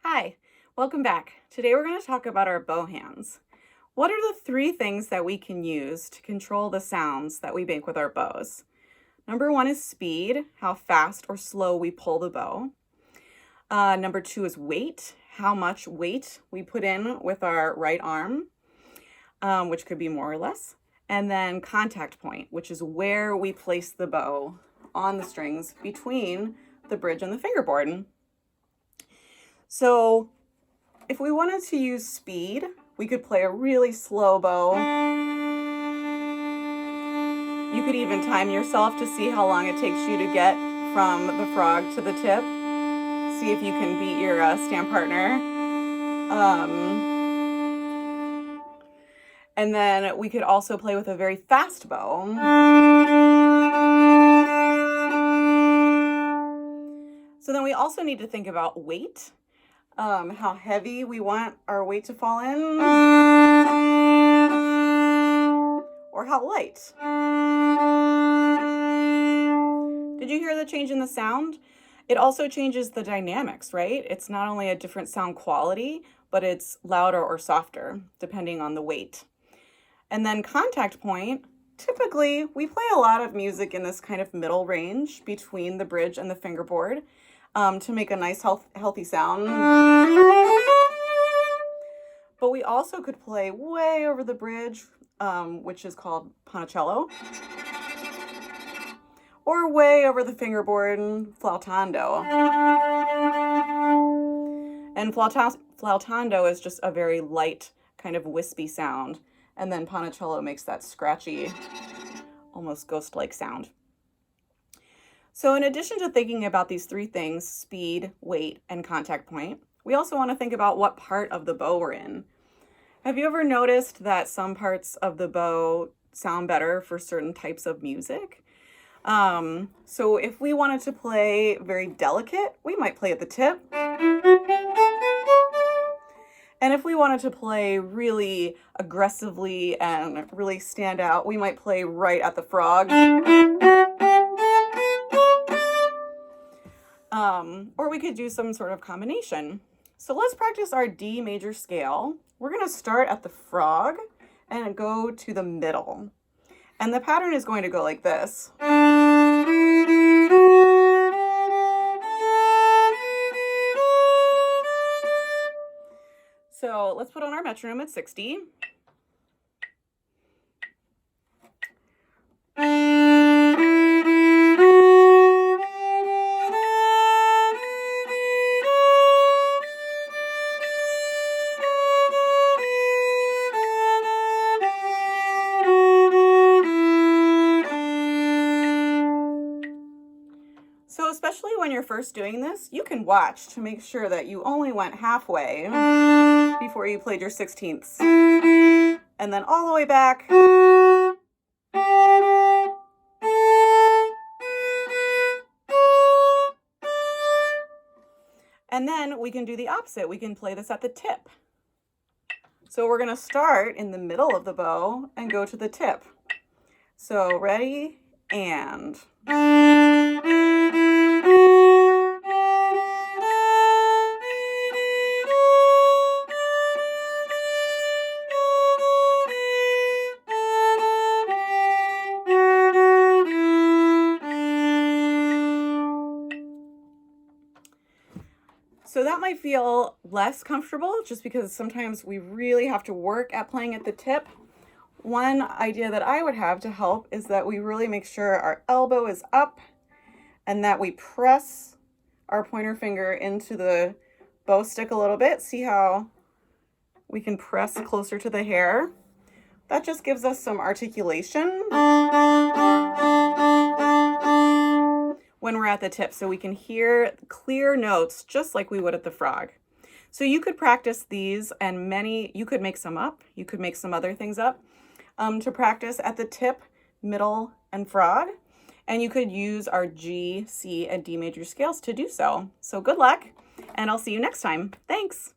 Hi, welcome back. Today we're going to talk about our bow hands. What are the three things that we can use to control the sounds that we make with our bows? Number one is speed, how fast or slow we pull the bow. Number two is weight, how much weight we put in with our right arm, which could be more or less. And then contact point, which is where we place the bow on the strings between the bridge and the fingerboard. So if we wanted to use speed, we could play a really slow bow. You could even time yourself to see how long it takes you to get from the frog to the tip. See if you can beat your stand partner. And then we could also play with a very fast bow. So then we also need to think about weight. How heavy we want our weight to fall in, or how light. Did you hear the change in the sound? It also changes the dynamics, right? It's not only a different sound quality, but it's louder or softer, depending on the weight. And then contact point, typically we play a lot of music in this kind of middle range between the bridge and the fingerboard. To make a nice healthy sound. But we also could play way over the bridge, which is called ponticello, or way over the fingerboard, flautando. And flautando is just a very light, kind of wispy sound, and then ponticello makes that scratchy, almost ghost-like sound. So in addition to thinking about these three things, speed, weight, and contact point, we also want to think about what part of the bow we're in. Have you ever noticed that some parts of the bow sound better for certain types of music? So if we wanted to play very delicate, we might play at the tip. And if we wanted to play really aggressively and really stand out, we might play right at the frog. Or we could do some sort of combination. So let's practice our D major scale. We're going to start at the frog and go to the middle. And the pattern is going to go like this. So let's put on our metronome at 60. So especially when you're first doing this, you can watch to make sure that you only went halfway before you played your 16ths. And then all the way back. And then we can do the opposite. We can play this at the tip. So we're going to start in the middle of the bow and go to the tip. So ready, and... So that might feel less comfortable just because sometimes we really have to work at playing at the tip. One idea that I would have to help is that we really make sure our elbow is up and that we press our pointer finger into the bow stick a little bit. See how we can press closer to the hair? That just gives us some articulation when we're at the tip, so we can hear clear notes just like we would at the frog. So you could practice these, and you could make some up. You could make some other things up to practice at the tip, middle, and frog. And you could use our G, C, and D major scales to do so. So good luck, and I'll see you next time. Thanks.